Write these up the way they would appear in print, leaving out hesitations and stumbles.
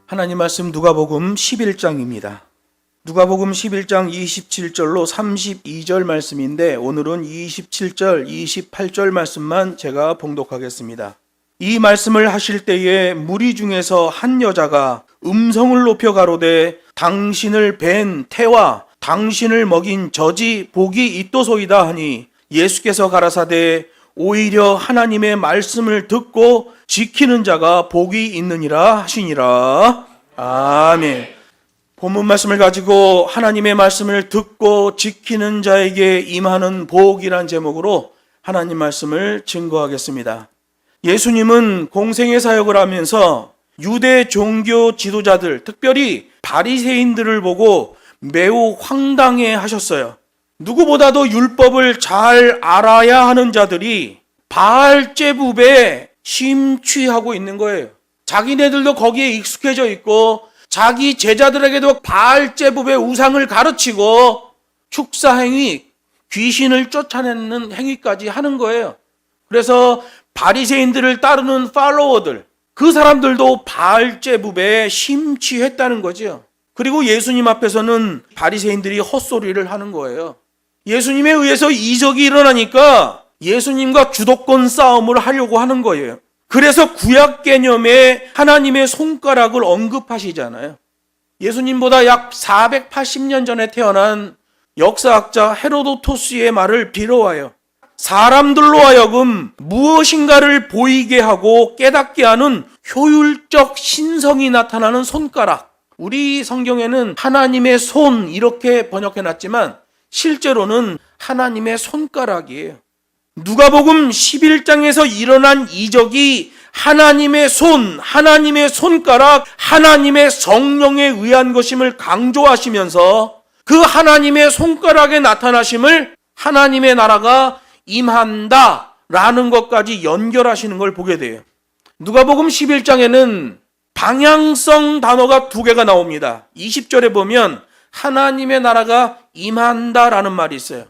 하나님 말씀 누가복음 11장입니다. 누가복음 11장 27절로 32절 말씀인데 오늘은 27절, 28절 말씀만 제가 봉독하겠습니다. 이 말씀을 하실 때에 무리 중에서 한 여자가 음성을 높여 가로되 당신을 뵌 태와 당신을 먹인 젖이 복이 있도소이다 하니 예수께서 가라사대 오히려 하나님의 말씀을 듣고 지키는 자가 복이 있느니라 하시니라. 아멘. 본문 말씀을 가지고 하나님의 말씀을 듣고 지키는 자에게 임하는 복이란 제목으로 하나님 말씀을 증거하겠습니다. 예수님은 공생의 사역을 하면서 유대 종교 지도자들, 특별히 바리새인들을 보고 매우 황당해 하셨어요. 누구보다도 율법을 잘 알아야 하는 자들이 바알제붑에 심취하고 있는 거예요. 자기네들도 거기에 익숙해져 있고 자기 제자들에게도 바알제붑의 우상을 가르치고 축사행위, 귀신을 쫓아내는 행위까지 하는 거예요. 그래서 바리새인들을 따르는 팔로워들, 그 사람들도 바알제붑에 심취했다는 거죠. 그리고 예수님 앞에서는 바리새인들이 헛소리를 하는 거예요. 예수님에 의해서 이적이 일어나니까 예수님과 주도권 싸움을 하려고 하는 거예요. 그래서 구약 개념에 하나님의 손가락을 언급하시잖아요. 예수님보다 약 480년 전에 태어난 역사학자 헤로도토스의 말을 빌어와요. 사람들로 하여금 무엇인가를 보이게 하고 깨닫게 하는 효율적 신성이 나타나는 손가락. 우리 성경에는 하나님의 손 이렇게 번역해놨지만 실제로는 하나님의 손가락이에요. 누가복음 11장에서 일어난 이적이 하나님의 손, 하나님의 손가락, 하나님의 성령에 의한 것임을 강조하시면서 그 하나님의 손가락의 나타나심을 하나님의 나라가 임한다라는 것까지 연결하시는 걸 보게 돼요. 누가복음 11장에는 방향성 단어가 두 개가 나옵니다. 20절에 보면 하나님의 나라가 임한다라는 말이 있어요.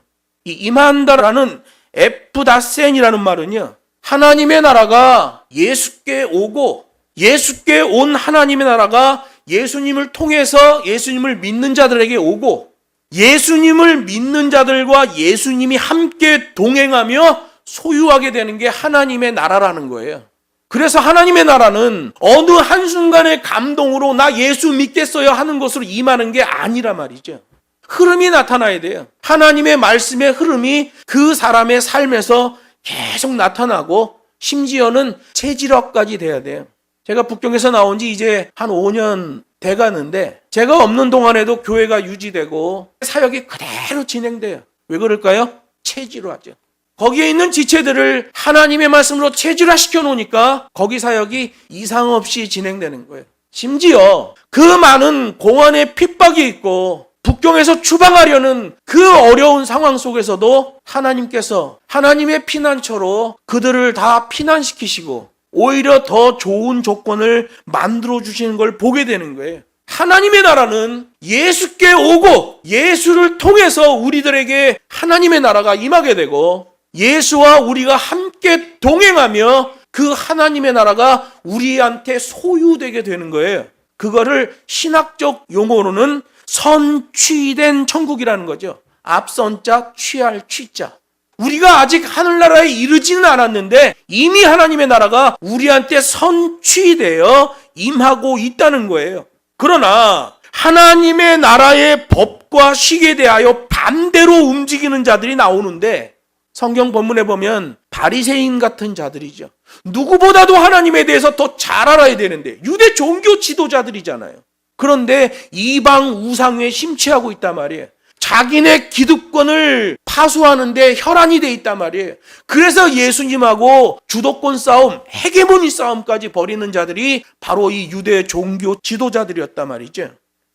이 임한다라는 에프다센이라는 말은요, 하나님의 나라가 예수께 오고 예수께 온 하나님의 나라가 예수님을 통해서 예수님을 믿는 자들에게 오고 예수님을 믿는 자들과 예수님이 함께 동행하며 소유하게 되는 게 하나님의 나라라는 거예요. 그래서 하나님의 나라는 어느 한순간의 감동으로 나 예수 믿겠어요 하는 것으로 임하는 게 아니라 말이죠. 흐름이 나타나야 돼요. 하나님의 말씀의 흐름이 그 사람의 삶에서 계속 나타나고 심지어는 체질화까지 돼야 돼요. 제가 북경에서 나온 지 이제 한 5년 돼가는데 제가 없는 동안에도 교회가 유지되고 사역이 그대로 진행돼요. 왜 그럴까요? 체질화죠. 거기에 있는 지체들을 하나님의 말씀으로 체질화시켜 놓으니까 거기 사역이 이상 없이 진행되는 거예요. 심지어 그 많은 공안의 핍박이 있고 북경에서 추방하려는 그 어려운 상황 속에서도 하나님께서 하나님의 피난처로 그들을 다 피난시키시고 오히려 더 좋은 조건을 만들어 주시는 걸 보게 되는 거예요. 하나님의 나라는 예수께 오고 예수를 통해서 우리들에게 하나님의 나라가 임하게 되고 예수와 우리가 함께 동행하며 그 하나님의 나라가 우리한테 소유되게 되는 거예요. 그거를 신학적 용어로는 선취된 천국이라는 거죠. 앞선자, 취할 취자. 우리가 아직 하늘나라에 이르지는 않았는데 이미 하나님의 나라가 우리한테 선취되어 임하고 있다는 거예요. 그러나 하나님의 나라의 법과 식에 대하여 반대로 움직이는 자들이 나오는데 성경 본문에 보면 바리새인 같은 자들이죠. 누구보다도 하나님에 대해서 더 잘 알아야 되는데 유대 종교 지도자들이잖아요. 그런데 이방 우상에 심취하고 있단 말이에요. 자기네 기득권을 파수하는데 혈안이 돼 있단 말이에요. 그래서 예수님하고 주도권 싸움, 헤게모니 싸움까지 벌이는 자들이 바로 이 유대 종교 지도자들이었단 말이죠.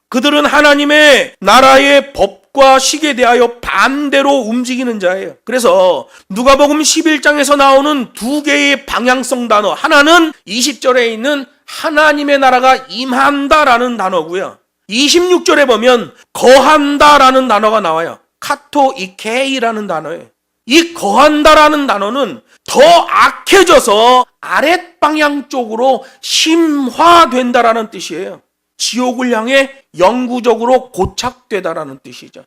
그들은 하나님의 나라의 법과 식에 대하여 반대로 움직이는 자예요. 그래서 누가복음 11장에서 나오는 두 개의 방향성 단어, 하나는 20절에 있는 하나님의 나라가 임한다라는 단어고요. 26절에 보면 거한다라는 단어가 나와요. 카토이케이라는 단어예요. 이 거한다라는 단어는 더 악해져서 아랫방향 쪽으로 심화된다라는 뜻이에요. 지옥을 향해 영구적으로 고착되다라는 뜻이죠.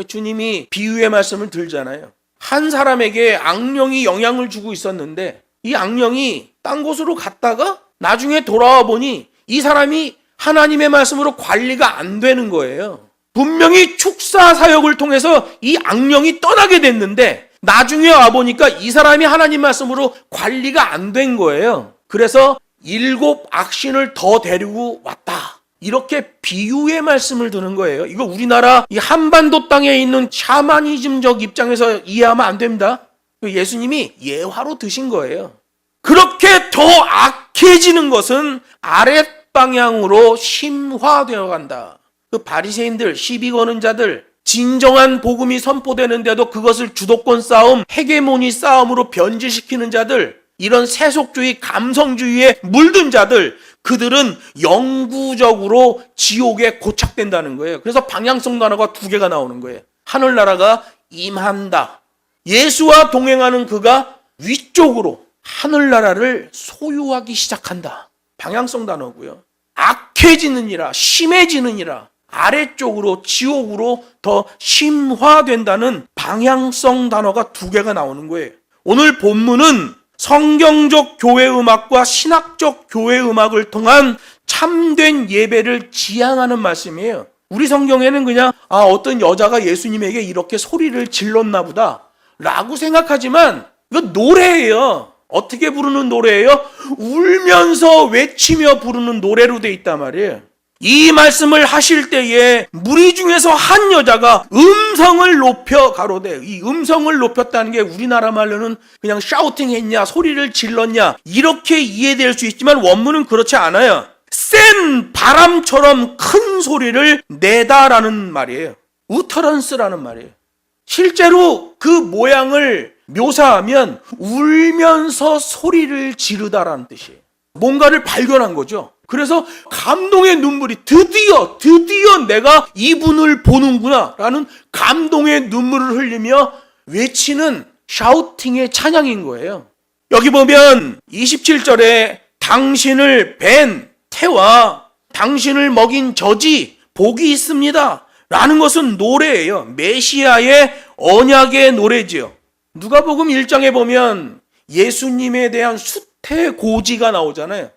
주님이 비유의 말씀을 들잖아요. 한 사람에게 악령이 영향을 주고 있었는데 이 악령이 딴 곳으로 갔다가 나중에 돌아와 보니 이 사람이 하나님의 말씀으로 관리가 안 되는 거예요. 분명히 축사 사역을 통해서 이 악령이 떠나게 됐는데 나중에 와보니까 이 사람이 하나님 말씀으로 관리가 안 된 거예요. 그래서 7 악신을 더 데리고 왔다. 이렇게 비유의 말씀을 드는 거예요. 이거 우리나라 이 한반도 땅에 있는 샤머니즘적 입장에서 이해하면 안 됩니다. 예수님이 예화로 드신 거예요. 그렇게 더 악해지는 것은 아랫방향으로 심화되어 간다. 그 바리새인들, 시비 거는 자들, 진정한 복음이 선포되는데도 그것을 주도권 싸움, 헤게모니 싸움으로 변질시키는 자들, 이런 세속주의, 감성주의에 물든 자들, 그들은 영구적으로 지옥에 고착된다는 거예요. 그래서 방향성 단어가 2개가 나오는 거예요. 하늘나라가 임한다. 예수와 동행하는 그가 위쪽으로 하늘나라를 소유하기 시작한다. 방향성 단어고요. 악해지느니라, 심해지느니라, 아래쪽으로 지옥으로 더 심화된다는 방향성 단어가 2개가 나오는 거예요. 오늘 본문은 성경적 교회 음악과 신학적 교회 음악을 통한 참된 예배를 지향하는 말씀이에요. 우리 성경에는 그냥 어떤 여자가 예수님에게 이렇게 소리를 질렀나 보다 라고 생각하지만 이거 노래예요. 어떻게 부르는 노래예요? 울면서 외치며 부르는 노래로 돼 있단 말이에요. 이 말씀을 하실 때에 무리 중에서 한 여자가 음성을 높여 가로되, 이 음성을 높였다는 게 우리나라 말로는 그냥 샤우팅 했냐, 소리를 질렀냐, 이렇게 이해될 수 있지만 원문은 그렇지 않아요. 센 바람처럼 큰 소리를 내다라는 말이에요. 우터런스라는 말이에요. 실제로 그 모양을 묘사하면 울면서 소리를 지르다라는 뜻이에요. 뭔가를 발견한 거죠. 그래서 감동의 눈물이 드디어 내가 이분을 보는구나 라는 감동의 눈물을 흘리며 외치는 샤우팅의 찬양인 거예요. 여기 보면 27절에 당신을 뵌 태와 당신을 먹인 젖이 복이 있습니다 라는 것은 노래예요. 메시아의 언약의 노래지요. 누가복음 1장에 보면 예수님에 대한 수태고지가 나오잖아요.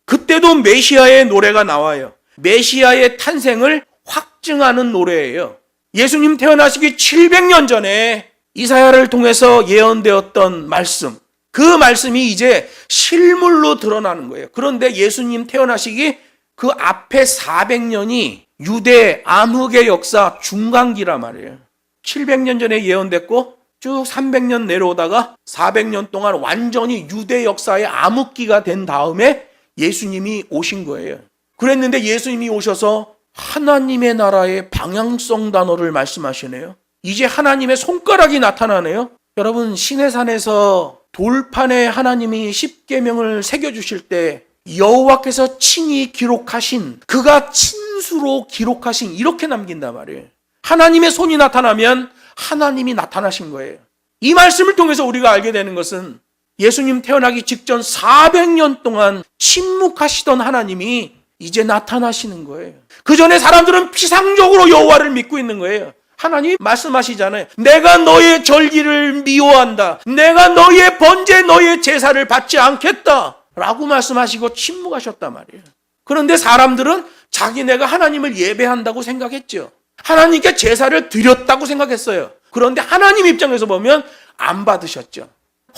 그때도 메시아의 노래가 나와요. 메시아의 탄생을 확증하는 노래예요. 예수님 태어나시기 700년 전에 이사야를 통해서 예언되었던 말씀, 그 말씀이 이제 실물로 드러나는 거예요. 그런데 예수님 태어나시기 그 앞에 400년이 유대 암흑의 역사 중간기란 말이에요. 700년 전에 예언됐고 쭉 300년 내려오다가 400년 동안 완전히 유대 역사의 암흑기가 된 다음에 예수님이 오신 거예요. 그랬는데 예수님이 오셔서 하나님의 나라의 방향성 단어를 말씀하시네요. 이제 하나님의 손가락이 나타나네요. 여러분, 시내산에서 돌판에 하나님이 십계명을 새겨주실 때 여호와께서 친히 기록하신, 그가 친수로 기록하신, 이렇게 남긴단 말이에요. 하나님의 손이 나타나면 하나님이 나타나신 거예요. 이 말씀을 통해서 우리가 알게 되는 것은 예수님 태어나기 직전 400년 동안 침묵하시던 하나님이 이제 나타나시는 거예요. 그 전에 사람들은 피상적으로 여호와를 믿고 있는 거예요. 하나님이 말씀하시잖아요. 내가 너의 절기를 미워한다. 내가 너의 번제, 너의 제사를 받지 않겠다 라고 말씀하시고 침묵하셨단 말이에요. 그런데 사람들은 자기네가 하나님을 예배한다고 생각했죠. 하나님께 제사를 드렸다고 생각했어요. 그런데 하나님 입장에서 보면 안 받으셨죠.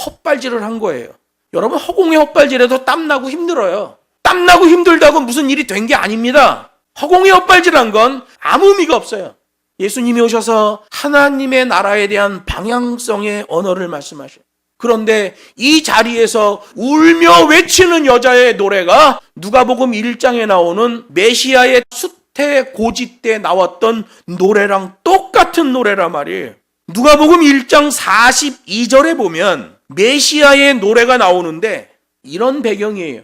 헛발질을 한 거예요. 여러분, 허공에 헛발질해도 땀나고 힘들어요. 땀나고 힘들다고 무슨 일이 된 게 아닙니다. 허공에 헛발질한 건 아무 의미가 없어요. 예수님이 오셔서 하나님의 나라에 대한 방향성의 언어를 말씀하셔요. 그런데 이 자리에서 울며 외치는 여자의 노래가 누가복음 1장에 나오는 메시아의 수태고지 때 나왔던 노래랑 똑같은 노래란 말이에요. 누가복음 1장 42절에 보면 메시아의 노래가 나오는데 이런 배경이에요.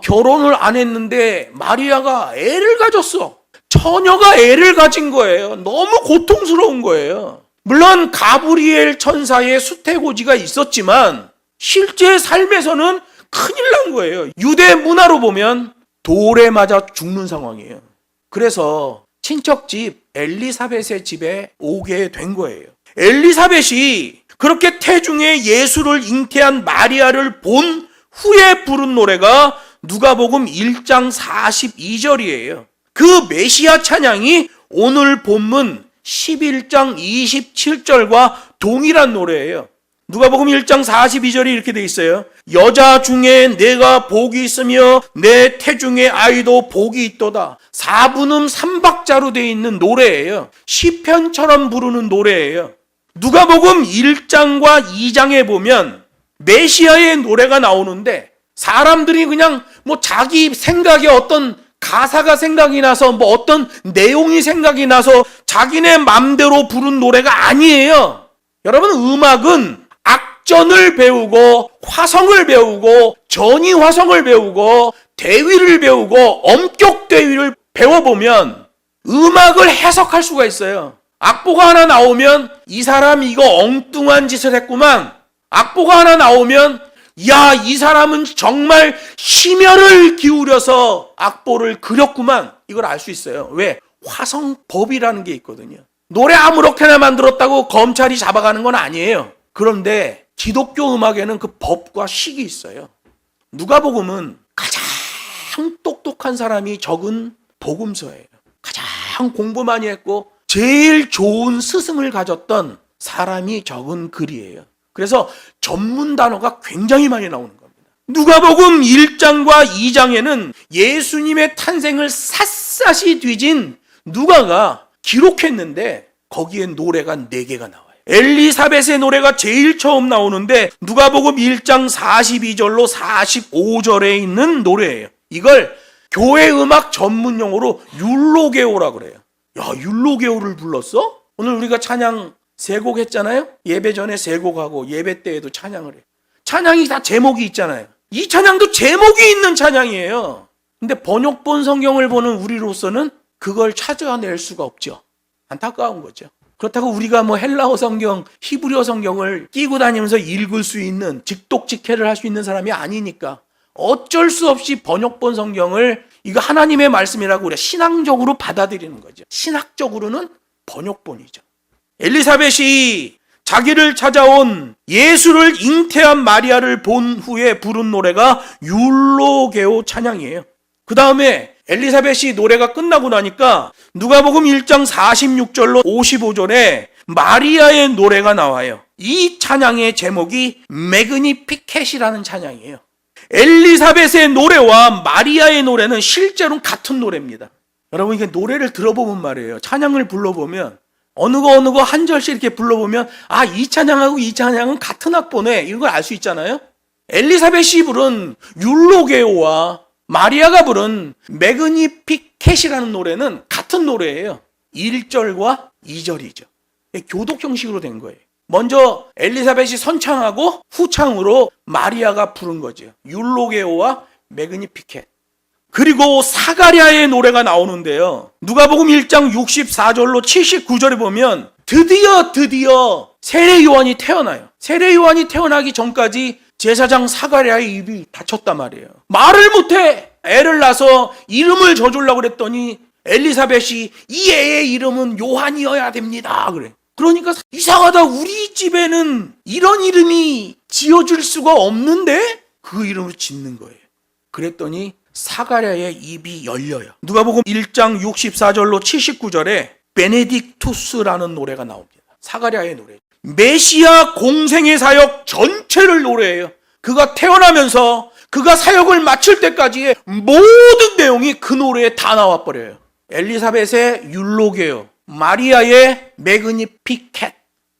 결혼을 안 했는데 마리아가 애를 가졌어. 처녀가 애를 가진 거예요. 너무 고통스러운 거예요. 물론 가브리엘 천사의 수태고지가 있었지만 실제 삶에서는 큰일 난 거예요. 유대 문화로 보면 돌에 맞아 죽는 상황이에요. 그래서 친척집 엘리사벳의 집에 오게 된 거예요. 엘리사벳이 그렇게 태중에 예수를 잉태한 마리아를 본 후에 부른 노래가 누가복음 1장 42절이에요. 그 메시아 찬양이 오늘 본문 11장 27절과 동일한 노래예요. 누가복음 1장 42절이 이렇게 돼 있어요. 여자 중에 내가 복이 있으며 내 태중의 아이도 복이 있도다. 4분음 3박자로 돼 있는 노래예요. 시편처럼 부르는 노래예요. 누가복음 1장과 2장에 보면 메시아의 노래가 나오는데 사람들이 그냥 자기 생각에 어떤 가사가 생각이 나서 어떤 내용이 생각이 나서 자기네 맘대로 부른 노래가 아니에요. 여러분, 음악은 악전을 배우고 화성을 배우고 전이화성을 배우고 대위를 배우고 엄격대위를 배워보면 음악을 해석할 수가 있어요. 악보가 하나 나오면 이 사람 이거 엉뚱한 짓을 했구만. 악보가 하나 나오면 야, 이 사람은 정말 심혈을 기울여서 악보를 그렸구만. 이걸 알 수 있어요. 왜? 화성법이라는 게 있거든요. 노래 아무렇게나 만들었다고 검찰이 잡아가는 건 아니에요. 그런데 기독교 음악에는 그 법과 식이 있어요. 누가복음은 가장 똑똑한 사람이 적은 복음서예요. 가장 공부 많이 했고 제일 좋은 스승을 가졌던 사람이 적은 글이에요. 그래서 전문 단어가 굉장히 많이 나오는 겁니다. 누가복음 1장과 2장에는 예수님의 탄생을 샅샅이 뒤진 누가가 기록했는데 거기에 노래가 4개가 나와요. 엘리사벳의 노래가 제일 처음 나오는데 누가복음 1장 42절로 45절에 있는 노래예요. 이걸 교회 음악 전문 용어로 율로게오라고 그래요. 야, 율로게오를 불렀어? 오늘 우리가 찬양 3곡 했잖아요. 예배 전에 3곡 하고 예배 때에도 찬양을 해요. 찬양이 다 제목이 있잖아요. 이 찬양도 제목이 있는 찬양이에요. 근데 번역본 성경을 보는 우리로서는 그걸 찾아낼 수가 없죠. 안타까운 거죠. 그렇다고 우리가 헬라어 성경, 히브리어 성경을 끼고 다니면서 읽을 수 있는 직독직해를 할 수 있는 사람이 아니니까 어쩔 수 없이 번역본 성경을 이거 하나님의 말씀이라고 우리가 신앙적으로 받아들이는 거죠. 신학적으로는 번역본이죠. 엘리사벳이 자기를 찾아온 예수를 잉태한 마리아를 본 후에 부른 노래가 율로게오 찬양이에요. 그 다음에 엘리사벳이 노래가 끝나고 나니까 누가복음 1장 46절로 55절에 마리아의 노래가 나와요. 이 찬양의 제목이 매그니피켓이라는 찬양이에요. 엘리사벳의 노래와 마리아의 노래는 실제로는 같은 노래입니다. 여러분, 이게 노래를 들어보면 말이에요. 찬양을 불러보면 어느 거 한 절씩 이렇게 불러보면 이 찬양하고 이 찬양은 같은 악보네. 이런 걸 알 수 있잖아요. 엘리사벳이 부른 율로게오와 마리아가 부른 매그니피켓이라는 노래는 같은 노래예요. 1절과 2절이죠. 교독 형식으로 된 거예요. 먼저 엘리사벳이 선창하고 후창으로 마리아가 부른 거죠. 율로게오와 매그니피켓. 그리고 사가랴의 노래가 나오는데요. 누가복음 1장 64절로 79절에 보면 드디어 세례 요한이 태어나요. 세례 요한이 태어나기 전까지 제사장 사가랴의 입이 닫혔단 말이에요. 말을 못해. 애를 낳아서 이름을 져주려고 그랬더니 엘리사벳이 이 애의 이름은 요한이어야 됩니다. 그래. 그러니까 이상하다. 우리 집에는 이런 이름이 지어줄 수가 없는데 그 이름을 짓는 거예요. 그랬더니 사가랴의 입이 열려요. 누가복음 1장 64절로 79절에 베네딕투스라는 노래가 나옵니다. 사가랴의 노래. 메시아 공생의 사역 전체를 노래해요. 그가 태어나면서 그가 사역을 마칠 때까지의 모든 내용이 그 노래에 다 나와버려요. 엘리사벳의 율로게오, 마리아의 매그니피켓,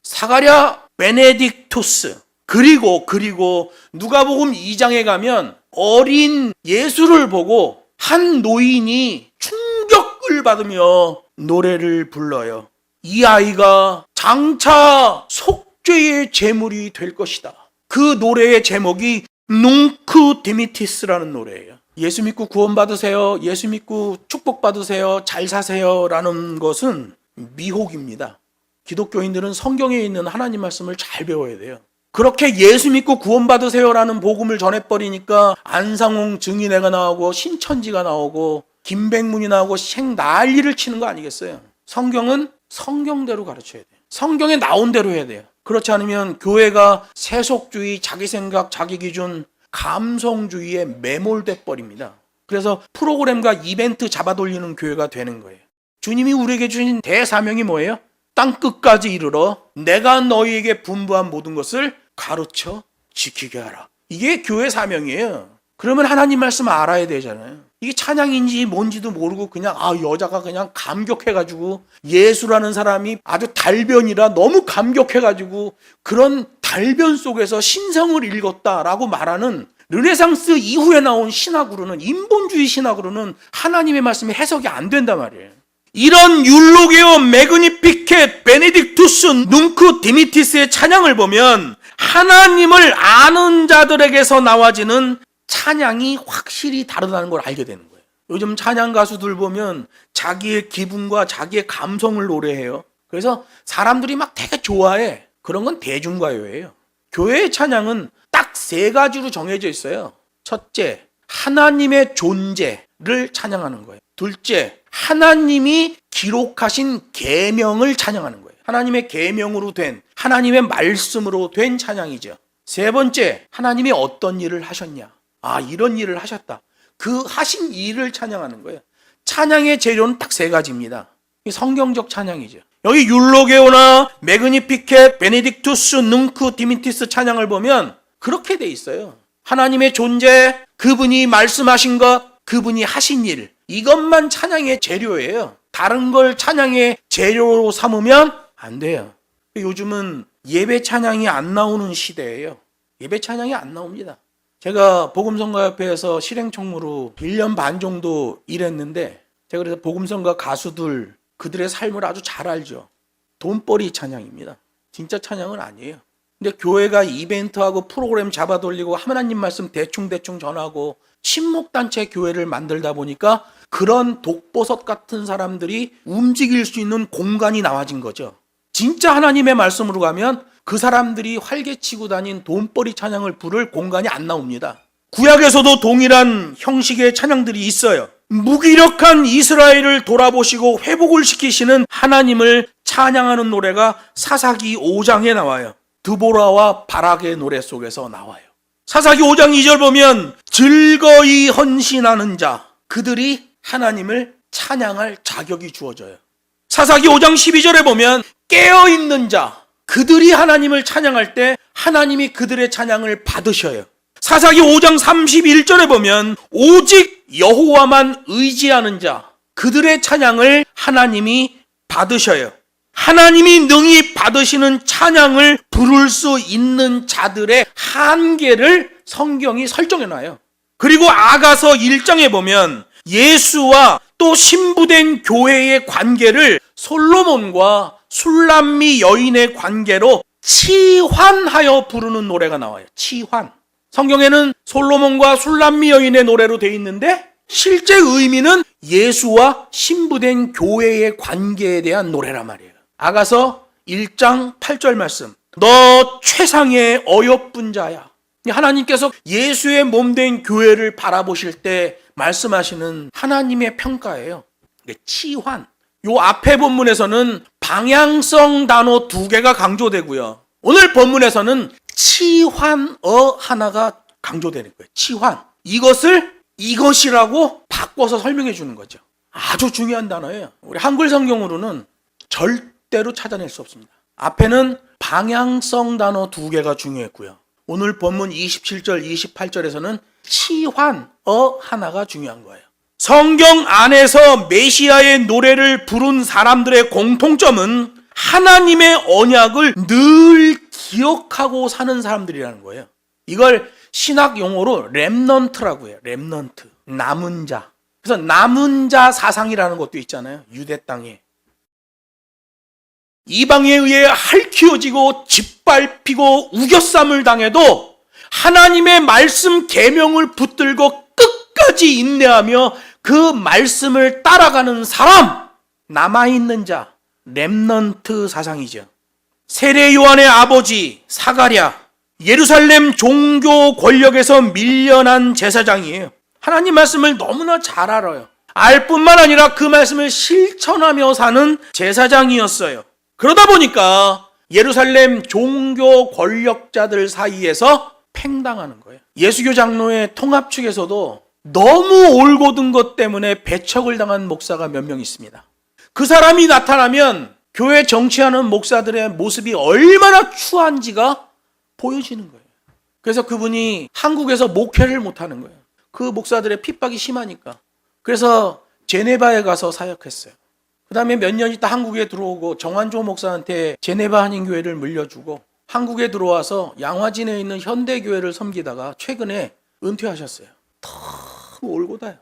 사가랴 베네딕투스, 그리고 누가복음 2장에 가면 어린 예수를 보고 한 노인이 충격을 받으며 노래를 불러요. 이 아이가 장차 속죄의 제물이 될 것이다. 그 노래의 제목이 뭉크 디미티스라는 노래예요. 예수 믿고 구원받으세요. 예수 믿고 축복받으세요. 잘 사세요. 라는 것은 미혹입니다. 기독교인들은 성경에 있는 하나님 말씀을 잘 배워야 돼요. 그렇게 예수 믿고 구원받으세요라는 복음을 전해버리니까 안상홍 증인회가 나오고 신천지가 나오고 김백문이 나오고 생 난리를 치는 거 아니겠어요? 성경은 성경대로 가르쳐야 돼요. 성경에 나온 대로 해야 돼요. 그렇지 않으면 교회가 세속주의, 자기 생각, 자기 기준, 감성주의에 매몰돼 버립니다. 그래서 프로그램과 이벤트 잡아돌리는 교회가 되는 거예요. 주님이 우리에게 주신 대사명이 뭐예요? 땅끝까지 이르러 내가 너희에게 분부한 모든 것을 가르쳐 지키게 하라. 이게 교회 사명이에요. 그러면 하나님 말씀 알아야 되잖아요. 이게 찬양인지 뭔지도 모르고 그냥 여자가 그냥 감격해가지고 예수라는 사람이 아주 달변이라 너무 감격해가지고 그런 달변 속에서 신성을 읽었다라고 말하는 르네상스 이후에 나온 신학으로는, 인본주의 신학으로는 하나님의 말씀이 해석이 안 된단 말이에요. 이런 율로게오, 매그니피켓, 베네딕투스, 뭉크, 디미티스의 찬양을 보면 하나님을 아는 자들에게서 나와지는 찬양이 확실히 다르다는 걸 알게 되는 거예요. 요즘 찬양 가수들 보면 자기의 기분과 자기의 감성을 노래해요. 그래서 사람들이 막 되게 좋아해. 그런 건 대중가요예요. 교회의 찬양은 딱 3가지로 정해져 있어요. 첫째, 하나님의 존재를 찬양하는 거예요. 둘째, 하나님이 기록하신 계명을 찬양하는 거예요. 하나님의 계명으로 된, 하나님의 말씀으로 된 찬양이죠. 세 번째, 하나님이 어떤 일을 하셨냐. 이런 일을 하셨다. 그 하신 일을 찬양하는 거예요. 찬양의 재료는 딱 3가지입니다. 성경적 찬양이죠. 여기 율로게오나 매그니피켓, 베네딕투스, 뭉크, 디미티스 찬양을 보면 그렇게 돼 있어요. 하나님의 존재, 그분이 말씀하신 것, 그분이 하신 일, 이것만 찬양의 재료예요. 다른 걸 찬양의 재료로 삼으면 안 돼요. 요즘은 예배 찬양이 안 나오는 시대예요. 예배 찬양이 안 나옵니다. 제가 복음성가협회에서 실행총무로 1년 반 정도 일했는데, 제가 그래서 복음성가 가수들, 그들의 삶을 아주 잘 알죠. 돈벌이 찬양입니다. 진짜 찬양은 아니에요. 근데 교회가 이벤트하고 프로그램 잡아돌리고 하나님 말씀 대충대충 전하고 친목단체 교회를 만들다 보니까 그런 독버섯 같은 사람들이 움직일 수 있는 공간이 나와진 거죠. 진짜 하나님의 말씀으로 가면 그 사람들이 활개치고 다닌 돈벌이 찬양을 부를 공간이 안 나옵니다. 구약에서도 동일한 형식의 찬양들이 있어요. 무기력한 이스라엘을 돌아보시고 회복을 시키시는 하나님을 찬양하는 노래가 사사기 5장에 나와요. 드보라와 바락의 노래 속에서 나와요. 사사기 5장 2절 보면 즐거이 헌신하는 자, 그들이 하나님을 찬양할 자격이 주어져요. 사사기 5장 12절에 보면 깨어있는 자, 그들이 하나님을 찬양할 때 하나님이 그들의 찬양을 받으셔요. 사사기 5장 31절에 보면 오직 여호와만 의지하는 자, 그들의 찬양을 하나님이 받으셔요. 하나님이 능히 받으시는 찬양을 부를 수 있는 자들의 한계를 성경이 설정해놔요. 그리고 아가서 1장에 보면 예수와 또 신부된 교회의 관계를 솔로몬과 술람미 여인의 관계로 치환하여 부르는 노래가 나와요. 치환. 성경에는 솔로몬과 술람미 여인의 노래로 되어 있는데 실제 의미는 예수와 신부된 교회의 관계에 대한 노래란 말이에요. 아가서 1장 8절 말씀. 너 최상의 어여쁜 자야. 하나님께서 예수의 몸된 교회를 바라보실 때 말씀하시는 하나님의 평가예요. 치환. 요 앞에 본문에서는 방향성 단어 2개가 강조되고요. 오늘 본문에서는 치환어 하나가 강조되는 거예요. 치환. 이것을 이것이라고 바꿔서 설명해 주는 거죠. 아주 중요한 단어예요. 우리 한글 성경으로는 절대로 찾아낼 수 없습니다. 앞에는 방향성 단어 2개가 중요했고요. 오늘 본문 27절, 28절에서는 치환어 하나가 중요한 거예요. 성경 안에서 메시아의 노래를 부른 사람들의 공통점은 하나님의 언약을 늘 기억하고 사는 사람들이라는 거예요. 이걸 신학 용어로 렘넌트라고 해요. 렘넌트. 남은 자. 그래서 남은 자 사상이라는 것도 있잖아요. 유대 땅에. 이방에 의해 핥히어지고 짓밟히고 우겨쌈을 당해도 하나님의 말씀 계명을 붙들고 끝까지 인내하며 그 말씀을 따라가는 사람, 남아있는 자, 렘넌트 사상이죠. 세례 요한의 아버지 사가랴, 예루살렘 종교 권력에서 밀려난 제사장이에요. 하나님 말씀을 너무나 잘 알아요. 알 뿐만 아니라 그 말씀을 실천하며 사는 제사장이었어요. 그러다 보니까 예루살렘 종교 권력자들 사이에서 팽당하는 거예요. 예수교 장로회 통합 측에서도 너무 올곧은 것 때문에 배척을 당한 목사가 몇 명 있습니다. 그 사람이 나타나면 교회 정치하는 목사들의 모습이 얼마나 추한지가 보여지는 거예요. 그래서 그분이 한국에서 목회를 못하는 거예요. 그 목사들의 핍박이 심하니까. 그래서 제네바에 가서 사역했어요. 그 다음에 몇 년 있다 한국에 들어오고 정환조 목사한테 제네바 한인교회를 물려주고 한국에 들어와서 양화진에 있는 현대교회를 섬기다가 최근에 은퇴하셨어요. 너무 올곧아요.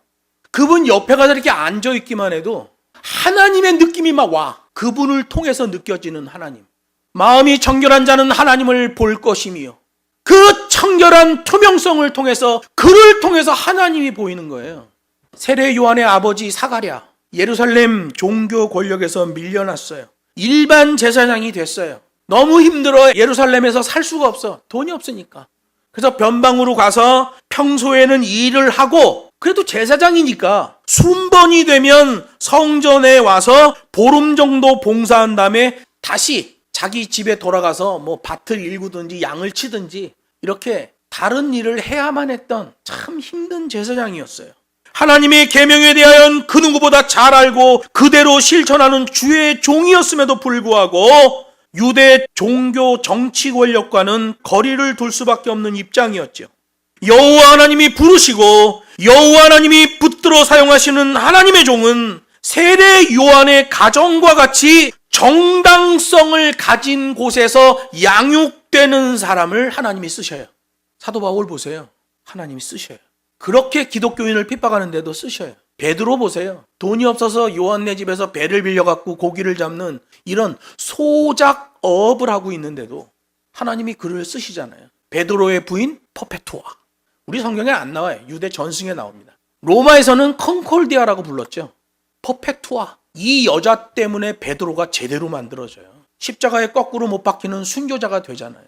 그분 옆에 가서 이렇게 앉아있기만 해도 하나님의 느낌이 막 와. 그분을 통해서 느껴지는 하나님. 마음이 청결한 자는 하나님을 볼 것이며 그 청결한 투명성을 통해서 그를 통해서 하나님이 보이는 거예요. 세례 요한의 아버지 사가랴, 예루살렘 종교 권력에서 밀려났어요. 일반 제사장이 됐어요. 너무 힘들어. 예루살렘에서 살 수가 없어. 돈이 없으니까. 그래서 변방으로 가서 평소에는 일을 하고 그래도 제사장이니까 순번이 되면 성전에 와서 보름 정도 봉사한 다음에 다시 자기 집에 돌아가서 뭐 밭을 일구든지 양을 치든지 이렇게 다른 일을 해야만 했던 참 힘든 제사장이었어요. 하나님의 계명에 대하여 그 누구보다 잘 알고 그대로 실천하는 주의 종이었음에도 불구하고 유대 종교 정치 권력과는 거리를 둘 수밖에 없는 입장이었죠. 여호와 하나님이 부르시고 여호와 하나님이 붙들어 사용하시는 하나님의 종은 세례 요한의 가정과 같이 정당성을 가진 곳에서 양육되는 사람을 하나님이 쓰셔요. 사도 바울 보세요. 하나님이 쓰셔요. 그렇게 기독교인을 핍박하는데도 쓰셔요. 베드로 보세요. 돈이 없어서 요한네 집에서 배를 빌려갖고 고기를 잡는 이런 소작업을 하고 있는데도 하나님이 그를 쓰시잖아요. 베드로의 부인 퍼페투아. 우리 성경에 안 나와요. 유대 전승에 나옵니다. 로마에서는 컨콜디아라고 불렀죠. 퍼페투아. 이 여자 때문에 베드로가 제대로 만들어져요. 십자가에 거꾸로 못 박히는 순교자가 되잖아요.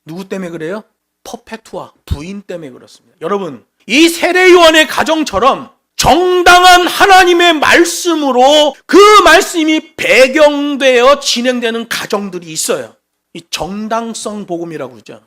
누구 때문에 그래요? 퍼페투아. 부인 때문에 그렇습니다. 여러분, 이 세례 요한의 가정처럼 정당한 하나님의 말씀으로 그 말씀이 배경되어 진행되는 가정들이 있어요. 이 정당성 복음이라고 그러죠.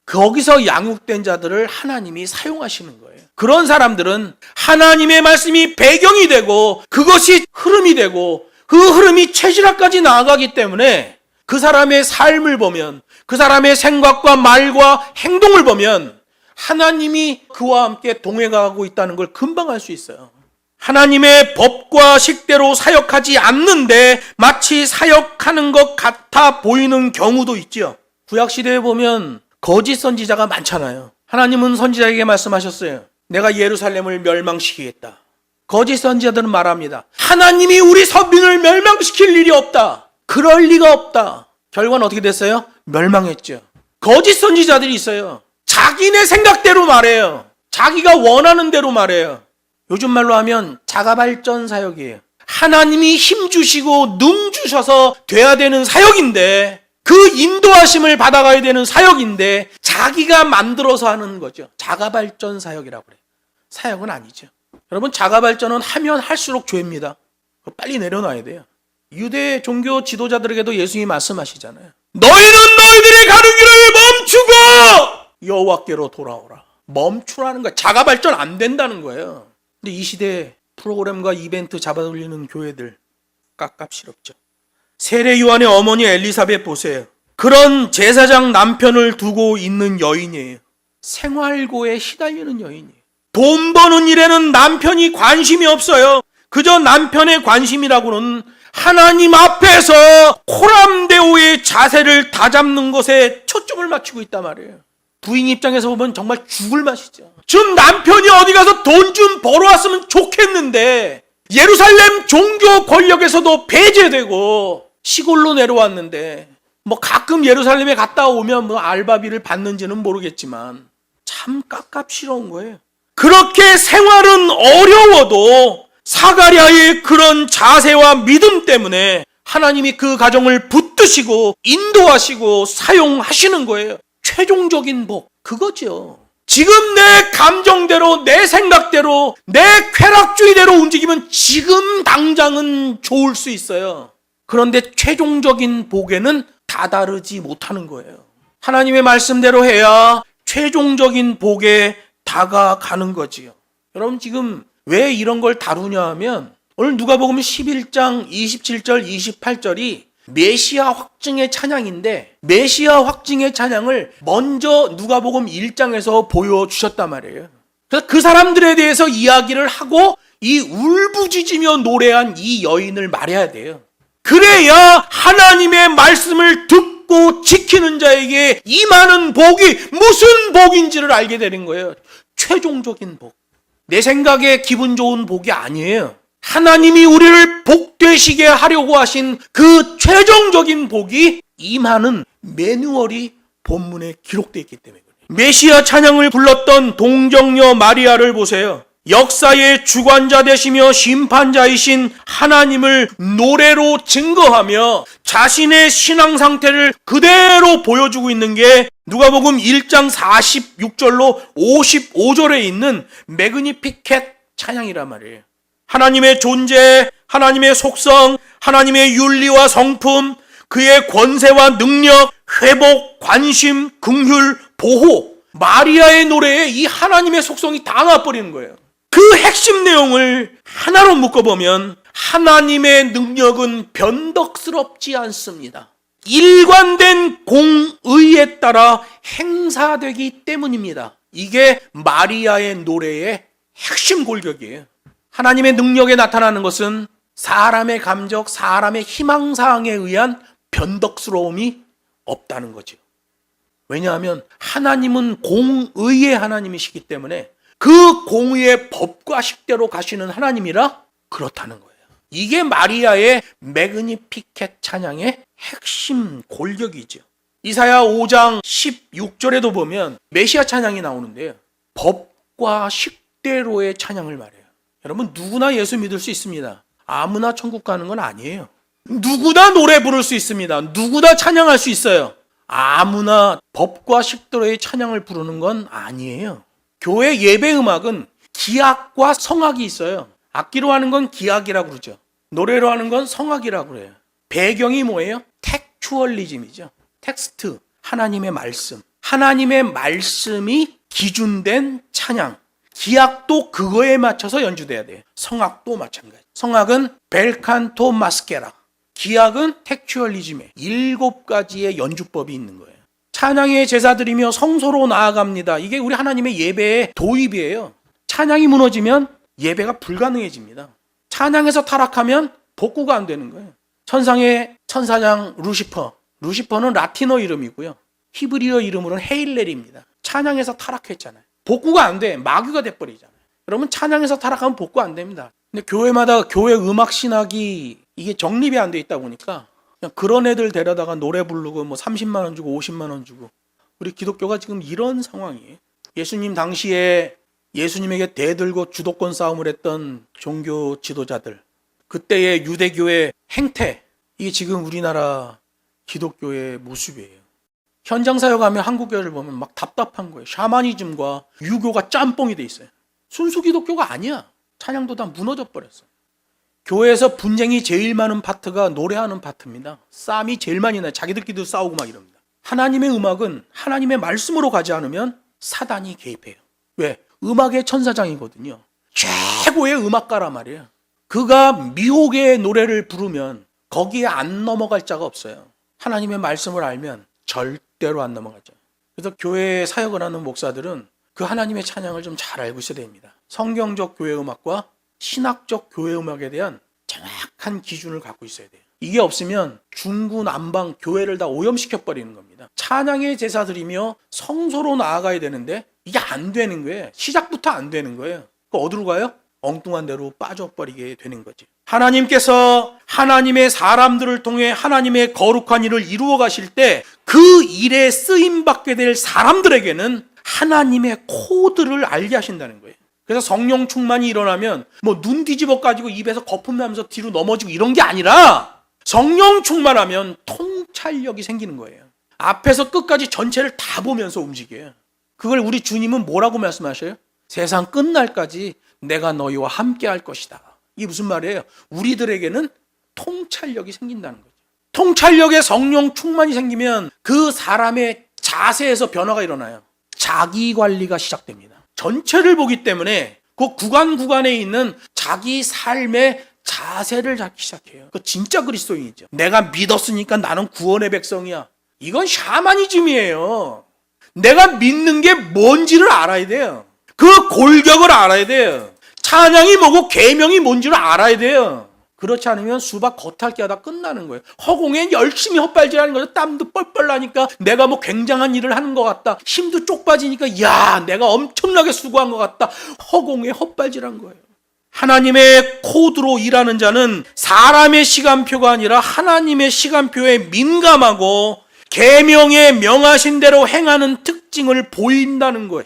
거기서 양육된 자들을 하나님이 사용하시는 거예요. 그런 사람들은 하나님의 말씀이 배경이 되고 그것이 흐름이 되고 그 흐름이 체질화까지 나아가기 때문에 그 사람의 삶을 보면 그 사람의 생각과 말과 행동을 보면 하나님이 그와 함께 동행하고 있다는 걸 금방 알 수 있어요. 하나님의 법과 식대로 사역하지 않는데 마치 사역하는 것 같아 보이는 경우도 있죠. 구약시대에 보면 거짓 선지자가 많잖아요. 하나님은 선지자에게 말씀하셨어요. 내가 예루살렘을 멸망시키겠다. 거짓 선지자들은 말합니다. 하나님이 우리 서민을 멸망시킬 일이 없다. 그럴 리가 없다. 결과는 어떻게 됐어요? 멸망했죠. 거짓 선지자들이 있어요. 자기네 생각대로 말해요. 자기가 원하는 대로 말해요. 요즘 말로 하면 자가발전 사역이에요. 하나님이 힘 주시고 능 주셔서 돼야 되는 사역인데 그 인도하심을 받아가야 되는 사역인데 자기가 만들어서 하는 거죠. 자가발전 사역이라고 그래요. 사역은 아니죠. 여러분, 자가발전은 하면 할수록 죄입니다. 빨리 내려놔야 돼요. 유대 종교 지도자들에게도 예수님이 말씀하시잖아요. 너희는 너희들의 가는 길을 멈추고 여호와께로 돌아오라. 멈추라는 거야. 자가발전 안 된다는 거예요. 근데 이 시대에 프로그램과 이벤트 잡아올리는 교회들 깝깝스럽죠. 세례 요한의 어머니 엘리사벳 보세요. 그런 제사장 남편을 두고 있는 여인이에요. 생활고에 시달리는 여인이에요. 돈 버는 일에는 남편이 관심이 없어요. 그저 남편의 관심이라고는 하나님 앞에서 코람데오의 자세를 다잡는 것에 초점을 맞추고 있단 말이에요. 부인 입장에서 보면 정말 죽을 맛이죠. 지금 남편이 어디 가서 돈 좀 벌어왔으면 좋겠는데 예루살렘 종교 권력에서도 배제되고 시골로 내려왔는데 뭐 가끔 예루살렘에 갔다 오면 뭐 알바비를 받는지는 모르겠지만 참 깝깝스러운 거예요. 그렇게 생활은 어려워도 사가랴의 그런 자세와 믿음 때문에 하나님이 그 가정을 붙드시고 인도하시고 사용하시는 거예요. 최종적인 복, 그거죠. 지금 내 감정대로, 내 생각대로, 내 쾌락주의대로 움직이면 지금 당장은 좋을 수 있어요. 그런데 최종적인 복에는 다다르지 못하는 거예요. 하나님의 말씀대로 해야 최종적인 복에 다가가는 거지요. 여러분, 지금 왜 이런 걸 다루냐 하면 오늘 누가복음 11장 27절 28절이 메시아 확증의 찬양인데, 메시아 확증의 찬양을 먼저 누가복음 1장에서 보여주셨단 말이에요. 그래서 그 사람들에 대해서 이야기를 하고 이 울부짖으며 노래한 이 여인을 말해야 돼요. 그래야 하나님의 말씀을 듣고 지키는 자에게 임하는 복이 무슨 복인지를 알게 되는 거예요. 최종적인 복. 내 생각에 기분 좋은 복이 아니에요. 하나님이 우리를 복되시게 하려고 하신 그 최종적인 복이 임하는 매뉴얼이 본문에 기록되어 있기 때문에 그래요. 메시아 찬양을 불렀던 동정녀 마리아를 보세요. 역사의 주관자 되시며 심판자이신 하나님을 노래로 증거하며 자신의 신앙 상태를 그대로 보여주고 있는 게 누가복음 1장 46절로 55절에 있는 매그니피켓 찬양이란 말이에요. 하나님의 존재, 하나님의 속성, 하나님의 윤리와 성품, 그의 권세와 능력, 회복, 관심, 긍휼, 보호, 마리아의 노래에 이 하나님의 속성이 다 나와버리는 거예요. 그 핵심 내용을 하나로 묶어보면 하나님의 능력은 변덕스럽지 않습니다. 일관된 공의에 따라 행사되기 때문입니다. 이게 마리아의 노래의 핵심 골격이에요. 하나님의 능력에 나타나는 것은 사람의 감정, 사람의 희망사항에 의한 변덕스러움이 없다는 거죠. 왜냐하면 하나님은 공의의 하나님이시기 때문에 그 공의의 법과 식대로 가시는 하나님이라 그렇다는 거예요. 이게 마리아의 매그니피켓 찬양의 핵심 골격이죠. 이사야 5장 16절에도 보면 메시아 찬양이 나오는데요. 법과 식대로의 찬양을 말해요. 여러분, 누구나 예수 믿을 수 있습니다. 아무나 천국 가는 건 아니에요. 누구나 노래 부를 수 있습니다. 누구나 찬양할 수 있어요. 아무나 법과 식대로의 찬양을 부르는 건 아니에요. 교회 예배 음악은 기악과 성악이 있어요. 악기로 하는 건 기악이라고 그러죠. 노래로 하는 건 성악이라고 그래요. 배경이 뭐예요? 텍추얼리즘이죠. 텍스트, 하나님의 말씀. 하나님의 말씀이 기준된 찬양. 기악도 그거에 맞춰서 연주돼야 돼요. 성악도 마찬가지. 성악은 벨칸토 마스케라. 기악은 텍추얼리즘에 7가지의 연주법이 있는 거예요. 찬양의 제사드리며 성소로 나아갑니다. 이게 우리 하나님의 예배의 도입이에요. 찬양이 무너지면 예배가 불가능해집니다. 찬양에서 타락하면 복구가 안 되는 거예요. 천상의 천사장 루시퍼. 루시퍼는 라틴어 이름이고요. 히브리어 이름으로는 헤일렐입니다. 찬양에서 타락했잖아요. 복구가 안 돼. 마귀가 돼버리잖아요. 여러분, 찬양에서 타락하면 복구 안 됩니다. 근데 교회마다 교회 음악 신학이 이게 정립이 안 돼 있다 보니까 그냥 그런 애들 데려다가 노래 부르고 뭐 30만 원 주고 50만 원 주고, 우리 기독교가 지금 이런 상황이에요. 예수님 당시에 예수님에게 대들고 주도권 싸움을 했던 종교 지도자들, 그때의 유대교의 행태, 이게 지금 우리나라 기독교의 모습이에요. 현장 사역하면 한국교회를 보면 막 답답한 거예요. 샤머니즘과 유교가 짬뽕이 돼 있어요. 순수 기독교가 아니야. 찬양도 다 무너져 버렸어요. 교회에서 분쟁이 제일 많은 파트가 노래하는 파트입니다. 싸움이 제일 많이 나요. 자기들끼리도 싸우고 막 이럽니다. 하나님의 음악은 하나님의 말씀으로 가지 않으면 사단이 개입해요. 왜? 음악의 천사장이거든요. 최고의 음악가란 말이에요. 그가 미혹의 노래를 부르면 거기에 안 넘어갈 자가 없어요. 하나님의 말씀을 알면 절대로 안 넘어가죠. 그래서 교회에 사역을 하는 목사들은 그 하나님의 찬양을 좀 잘 알고 있어야 됩니다. 성경적 교회 음악과 신학적 교회 음악에 대한 정확한 기준을 갖고 있어야 돼요. 이게 없으면 중구난방 교회를 다 오염시켜버리는 겁니다. 찬양의 제사드리며 성소로 나아가야 되는데 이게 안 되는 거예요. 시작부터 안 되는 거예요. 어디로 가요? 엉뚱한 데로 빠져버리게 되는 거지. 하나님께서 하나님의 사람들을 통해 하나님의 거룩한 일을 이루어 가실 때 그 일에 쓰임받게 될 사람들에게는 하나님의 코드를 알게 하신다는 거예요. 그래서 성령 충만이 일어나면 뭐 눈 뒤집어 가지고 입에서 거품 나면서 뒤로 넘어지고 이런 게 아니라 성령 충만하면 통찰력이 생기는 거예요. 앞에서 끝까지 전체를 다 보면서 움직여요. 그걸 우리 주님은 뭐라고 말씀하셔요? 세상 끝날까지 내가 너희와 함께 할 것이다. 이게 무슨 말이에요? 우리들에게는 통찰력이 생긴다는 거죠. 통찰력에 성령 충만이 생기면 그 사람의 자세에서 변화가 일어나요. 자기 관리가 시작됩니다. 전체를 보기 때문에 그 구간에 있는 자기 삶의 자세를 잡기 시작해요. 그 진짜 그리스도인이죠. 내가 믿었으니까 나는 구원의 백성이야. 이건 샤머니즘이에요. 내가 믿는 게 뭔지를 알아야 돼요. 그 골격을 알아야 돼요. 찬양이 뭐고 계명이 뭔지를 알아야 돼요. 그렇지 않으면 수박 겉핥기 하다 끝나는 거예요. 허공에 열심히 헛발질하는 거죠. 땀도 뻘뻘 나니까 내가 뭐 굉장한 일을 하는 것 같다. 힘도 쪽 빠지니까 야 내가 엄청나게 수고한 것 같다. 허공에 헛발질한 거예요. 하나님의 코드로 일하는 자는 사람의 시간표가 아니라 하나님의 시간표에 민감하고 계명에 명하신 대로 행하는 특징을 보인다는 거예요.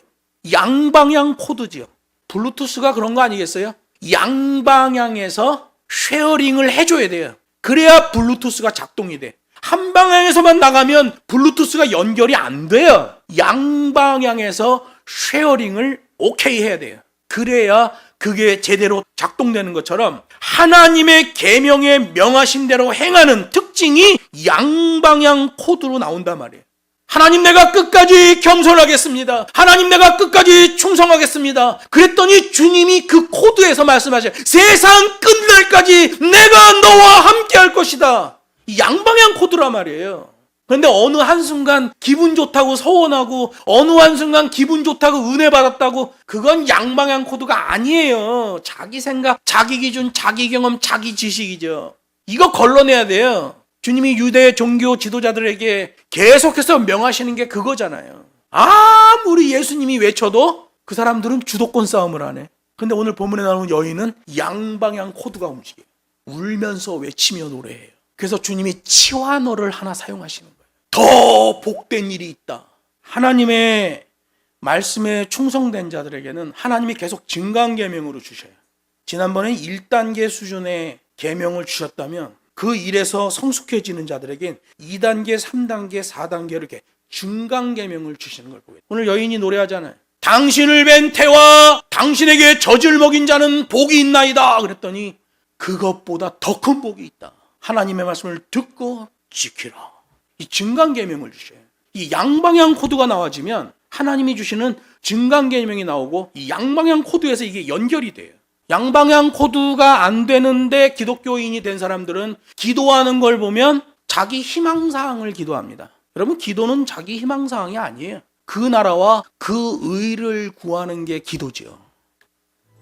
양방향 코드지요. 블루투스가 그런 거 아니겠어요? 양방향에서 쉐어링을 해줘야 돼요. 그래야 블루투스가 작동이 돼. 한 방향에서만 나가면 블루투스가 연결이 안 돼요. 양방향에서 쉐어링을 오케이 해야 돼요. 그래야 그게 제대로 작동되는 것처럼 하나님의 계명에 명하신 대로 행하는 특징이 양방향 코드로 나온단 말이에요. 하나님 내가 끝까지 겸손하겠습니다. 하나님 내가 끝까지 충성하겠습니다. 그랬더니 주님이 그 코드에서 말씀하셔요. 세상 끝날까지 내가 너와 함께 할 것이다. 이 양방향 코드란 말이에요. 그런데 어느 한순간 기분 좋다고 서원하고 어느 한순간 기분 좋다고 은혜 받았다고 그건 양방향 코드가 아니에요. 자기 생각, 자기 기준, 자기 경험, 자기 지식이죠. 이거 걸러내야 돼요. 주님이 유대 종교 지도자들에게 계속해서 명하시는 게 그거잖아요. 아무리 예수님이 외쳐도 그 사람들은 주도권 싸움을 하네. 근데 오늘 본문에 나오는 여인은 양방향 코드가 움직여요. 울면서 외치며 노래해요. 그래서 주님이 치환어를 하나 사용하시는 거예요. 더 복된 일이 있다. 하나님의 말씀에 충성된 자들에게는 하나님이 계속 증강계명으로 주셔요. 지난번에 1단계 수준의 계명을 주셨다면 그 일에서 성숙해지는 자들에겐 2단계, 3단계, 4단계를 이렇게 중간계명을 주시는 걸 보여요. 오늘 여인이 노래하잖아요. 당신을 뵌 태와 당신에게 젖을 먹인 자는 복이 있나이다. 그랬더니 그것보다 더 큰 복이 있다. 하나님의 말씀을 듣고 지키라. 이 증강계명을 주셔요. 이 양방향 코드가 나와지면 하나님이 주시는 증강계명이 나오고 이 양방향 코드에서 이게 연결이 돼요. 양방향 코드가 안 되는데 기독교인이 된 사람들은 기도하는 걸 보면 자기 희망사항을 기도합니다. 여러분 기도는 자기 희망사항이 아니에요. 그 나라와 그 의를 구하는 게 기도지요.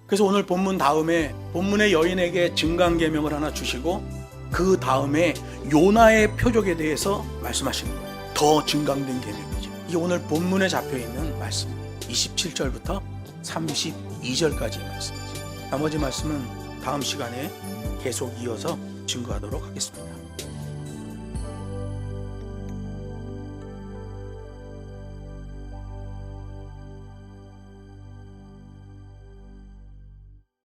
그래서 오늘 본문 다음에 본문의 여인에게 증강계명을 하나 주시고 그 다음에 요나의 표적에 대해서 말씀하시는 거예요. 더 증강된 계명이죠. 이게 오늘 본문에 잡혀있는 말씀 27절부터 32절까지의 말씀이죠. 나머지 말씀은 다음 시간에 계속 이어서 증거하도록 하겠습니다.